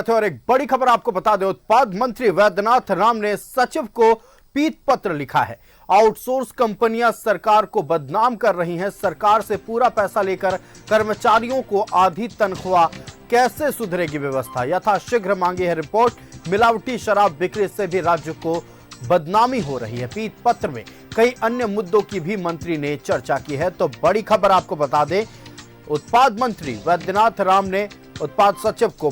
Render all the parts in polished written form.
और एक बड़ी खबर आपको बता दें, उत्पाद मंत्री वैद्यनाथ राम ने सचिव को पीत पत्र लिखा है। आउटसोर्स कंपनियां सरकार को बदनाम कर रही हैं। सरकार से पूरा पैसा लेकर कर्मचारियों को आधी तनख्वाह, कैसे सुधरेगी व्यवस्था? यथाशीघ्र मांगी है रिपोर्ट। मिलावटी शराब बिक्री से भी राज्य को बदनामी हो रही है। पीत पत्र में कई अन्य मुद्दों की भी मंत्री ने चर्चा की है। तो बड़ी खबर आपको बता दें, उत्पाद मंत्री वैद्यनाथ राम ने उत्पाद सचिव को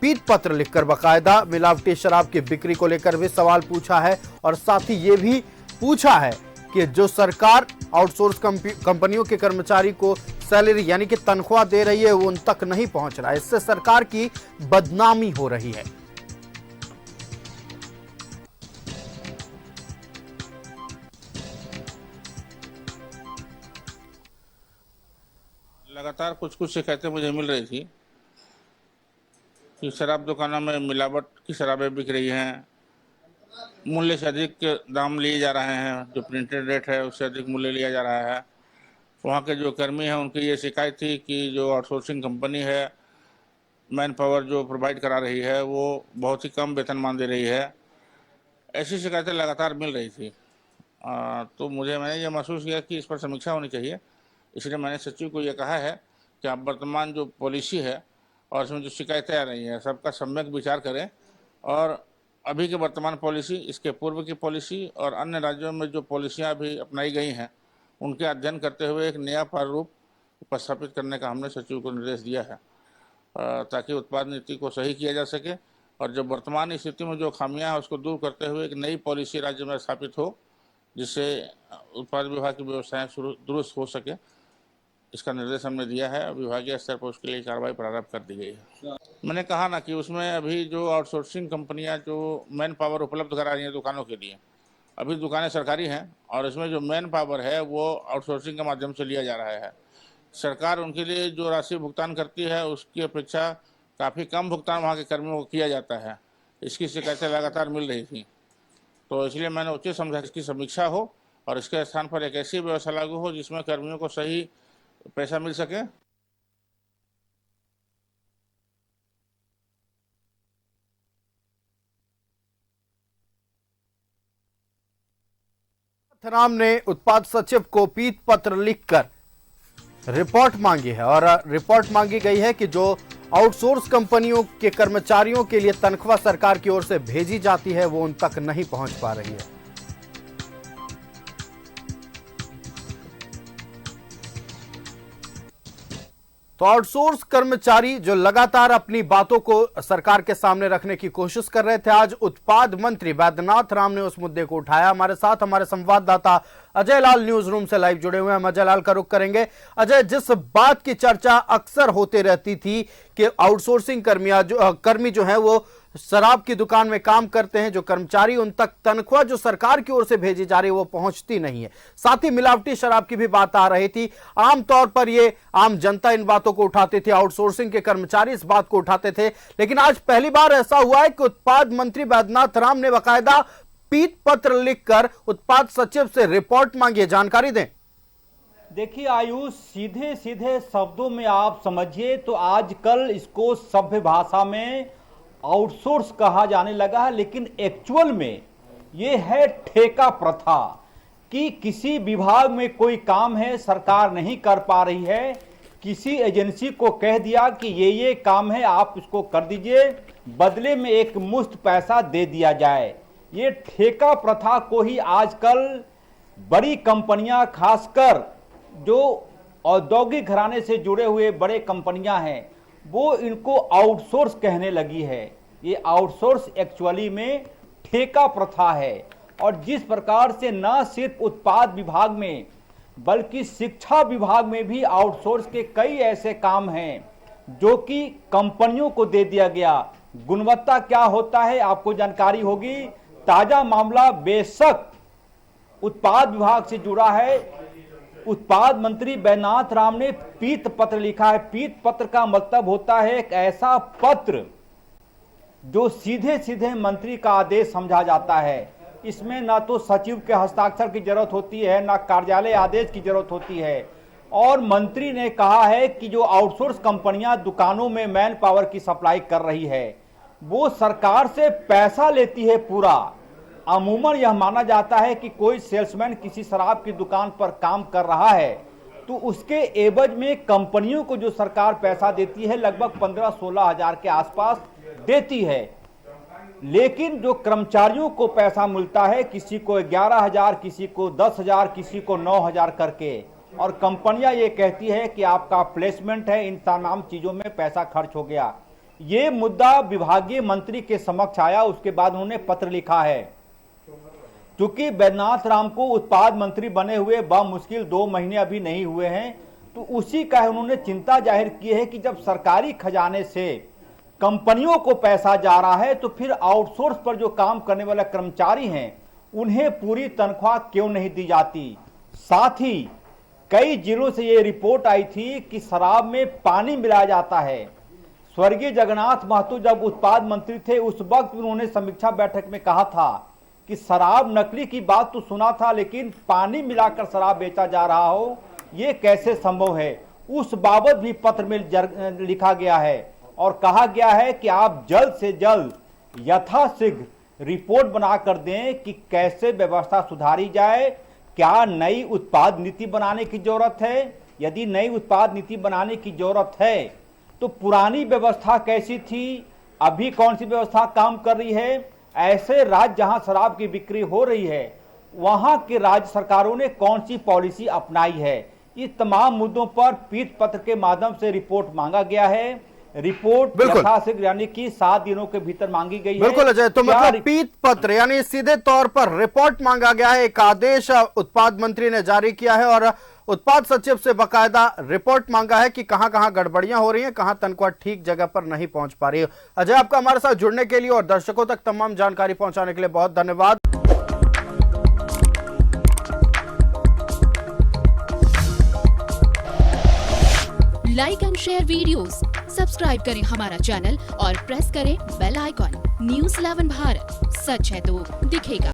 पीत पत्र लिखकर बाकायदा मिलावटी शराब की बिक्री को लेकर भी सवाल पूछा है और साथ ही ये भी पूछा है कि जो सरकार आउटसोर्स कंपनियों के कर्मचारी को सैलरी यानी कि तनख्वाह दे रही है वो उन तक नहीं पहुंच रहा है। इससे सरकार की बदनामी हो रही है। लगातार कुछ शिकायतें मुझे मिल रही थी कि शराब दुकानों में मिलावट की शराबें बिक रही हैं, मूल्य से अधिक दाम लिए जा रहे हैं, जो प्रिंटेड रेट है उससे अधिक मूल्य लिया जा रहा है। वहाँ के जो कर्मी हैं उनकी ये शिकायत थी कि जो आउटसोर्सिंग कंपनी है, मैन पावर जो प्रोवाइड करा रही है वो बहुत ही कम वेतनमान दे रही है। ऐसी शिकायतें लगातार मिल रही थी। तो मैंने ये महसूस किया कि इस पर समीक्षा होनी चाहिए। इसलिए मैंने सचिव को ये कहा है कि आप वर्तमान जो पॉलिसी है और इसमें जो शिकायतें आ रही हैं सबका सम्यक विचार करें और अभी के वर्तमान पॉलिसी, इसके पूर्व की पॉलिसी और अन्य राज्यों में जो पॉलिसियां अभी अपनाई गई हैं उनके अध्ययन करते हुए एक नया प्रारूप उपस्थापित करने का हमने सचिव को निर्देश दिया है, ताकि उत्पाद नीति को सही किया जा सके और जो वर्तमान स्थिति में जो खामियां हैं उसको दूर करते हुए एक नई पॉलिसी राज्य में स्थापित हो, जिससे उत्पाद विभाग की व्यवस्थाएं दुरुस्त हो सके। इसका निर्देश हमने दिया है। विभागीय स्तर पर उसके लिए कार्रवाई प्रारंभ कर दी गई है। मैंने कहा ना कि उसमें अभी जो आउटसोर्सिंग कंपनियां जो मैन पावर उपलब्ध करा रही हैं दुकानों के लिए, अभी दुकानें सरकारी हैं और इसमें जो मैन पावर है वो आउटसोर्सिंग के माध्यम से लिया जा रहा है। सरकार उनके लिए जो राशि भुगतान करती है उसकी अपेक्षा काफ़ी कम भुगतान वहाँ के कर्मियों को किया जाता है। इसकी शिकायतें लगातार मिल रही थी, तो इसलिए मैंने उचित समझा इसकी समीक्षा हो और इसके स्थान पर एक ऐसी व्यवस्था लागू हो जिसमें कर्मियों को सही पैसा मिल सके। राम ने उत्पाद सचिव को पीत पत्र लिखकर रिपोर्ट मांगी है और रिपोर्ट मांगी गई है कि जो आउटसोर्स कंपनियों के कर्मचारियों के लिए तनख्वाह सरकार की ओर से भेजी जाती है वो उन तक नहीं पहुंच पा रही है। तो आउटसोर्स कर्मचारी जो लगातार अपनी बातों को सरकार के सामने रखने की कोशिश कर रहे थे, आज उत्पाद मंत्री वैद्यनाथ राम ने उस मुद्दे को उठाया। हमारे साथ हमारे संवाददाता अजय लाल न्यूज रूम से लाइव जुड़े हुए हैं। हम अजय लाल का रुख करेंगे। अजय, जिस बात की चर्चा अक्सर होती रहती थी कि आउटसोर्सिंग कर्मी जो है वो शराब की दुकान में काम करते हैं, जो कर्मचारी उन तक तनख्वाह जो सरकार की ओर से भेजी जा रही है वो पहुंचती नहीं है, साथ ही मिलावटी शराब की भी बात आ रही थी। आमतौर पर ये आम जनता इन बातों को उठाती थी, आउटसोर्सिंग के कर्मचारी इस बात को उठाते थे, लेकिन आज पहली बार ऐसा हुआ है कि उत्पाद मंत्री वैद्यनाथ राम ने बाकायदा पीत पत्र लिखकर उत्पाद सचिव से रिपोर्ट मांगी है। जानकारी दें। देखिए आयुष, सीधे सीधे शब्दों में आप समझिए तो आजकल इसको सभ्य भाषा में आउटसोर्स कहा जाने लगा है, लेकिन एक्चुअल में ये है ठेका प्रथा कि किसी विभाग में कोई काम है, सरकार नहीं कर पा रही है, किसी एजेंसी को कह दिया कि ये काम है आप इसको कर दीजिए, बदले में एक मुश्त पैसा दे दिया जाए। ये ठेका प्रथा को ही आजकल बड़ी कंपनियां, खासकर जो औद्योगिक घराने से जुड़े हुए बड़े कंपनियां हैं, वो इनको आउटसोर्स कहने लगी है। ये आउटसोर्स एक्चुअली में ठेका प्रथा है और जिस प्रकार से न सिर्फ उत्पाद विभाग में बल्कि शिक्षा विभाग में भी आउटसोर्स के कई ऐसे काम हैं जो कि कंपनियों को दे दिया गया। गुणवत्ता क्या होता है आपको जानकारी होगी। ताजा मामला बेशक उत्पाद विभाग से जुड़ा है। उत्पाद मंत्री वैद्यनाथ राम ने पीत पत्र लिखा है। पीत पत्र का मतलब होता है एक ऐसा पत्र जो सीधे सीधे मंत्री का आदेश समझा जाता है। इसमें ना तो सचिव के हस्ताक्षर की जरूरत होती है, ना कार्यालय आदेश की जरूरत होती है। और मंत्री ने कहा है कि जो आउटसोर्स कंपनियां दुकानों में मैन पावर की सप्लाई कर रही है वो सरकार से पैसा लेती है पूरा। अमूमन यह माना जाता है कि कोई सेल्समैन किसी शराब की दुकान पर काम कर रहा है तो उसके एवज में कंपनियों को जो सरकार पैसा देती है लगभग 15-16 हजार के आसपास देती है, लेकिन जो कर्मचारियों को पैसा मिलता है किसी को 11,000, किसी को 10,000, किसी को 9,000 करके, और कंपनियां ये कहती है कि आपका प्लेसमेंट है, इन तमाम चीजों में पैसा खर्च हो गया। ये मुद्दा विभागीय मंत्री के समक्ष आया, उसके बाद उन्होंने पत्र लिखा है। क्योंकि बैद्यनाथ राम को उत्पाद मंत्री बने हुए मुश्किल 2 महीने अभी नहीं हुए हैं, तो उसी का उन्होंने चिंता जाहिर की है कि जब सरकारी खजाने से कंपनियों को पैसा जा रहा है तो फिर आउटसोर्स पर जो काम करने वाले कर्मचारी हैं उन्हें पूरी तनख्वाह क्यों नहीं दी जाती। साथ ही कई जिलों से ये रिपोर्ट आई थी कि शराब में पानी मिलाया जाता है। स्वर्गीय जगन्नाथ महतो जब उत्पाद मंत्री थे उस वक्त उन्होंने समीक्षा बैठक में कहा था कि शराब नकली की बात तो सुना था, लेकिन पानी मिलाकर शराब बेचा जा रहा हो ये कैसे संभव है। उस बाबत भी पत्र में लिखा गया है और कहा गया है कि आप जल्द से जल्द यथाशीघ्र रिपोर्ट बनाकर दें कि कैसे व्यवस्था सुधारी जाए। क्या नई उत्पाद नीति बनाने की जरूरत है? यदि नई उत्पाद नीति बनाने की जरूरत है तो पुरानी व्यवस्था कैसी थी, अभी कौन सी व्यवस्था काम कर रही है? ऐसे राज्य जहां शराब की बिक्री हो रही है वहां के राज्य सरकारों ने कौन सी पॉलिसी अपनाई है? इस तमाम मुद्दों पर पीठ पत्र के माध्यम से रिपोर्ट मांगा गया है। रिपोर्ट यथाशीघ्र यानी कि 7 दिनों के भीतर मांगी गई है। बिल्कुल अजय, तो मतलब पीठ पत्र यानी सीधे तौर पर रिपोर्ट मांगा गया है। एक आदेश उत्पाद मंत्री ने जारी किया है और उत्पाद सचिव से बकायदा रिपोर्ट मांगा है कि कहां-कहां गड़बड़ियां हो रही हैं, कहां तनख्वाह ठीक जगह पर नहीं पहुंच पा रही है। अजय, आपका हमारे साथ जुड़ने के लिए और दर्शकों तक तमाम जानकारी पहुंचाने के लिए बहुत धन्यवाद। Like and share videos, subscribe करें हमारा चैनल और प्रेस करें बेल आइकॉन। न्यूज़ 11 भारत, सच है तो दिखेगा।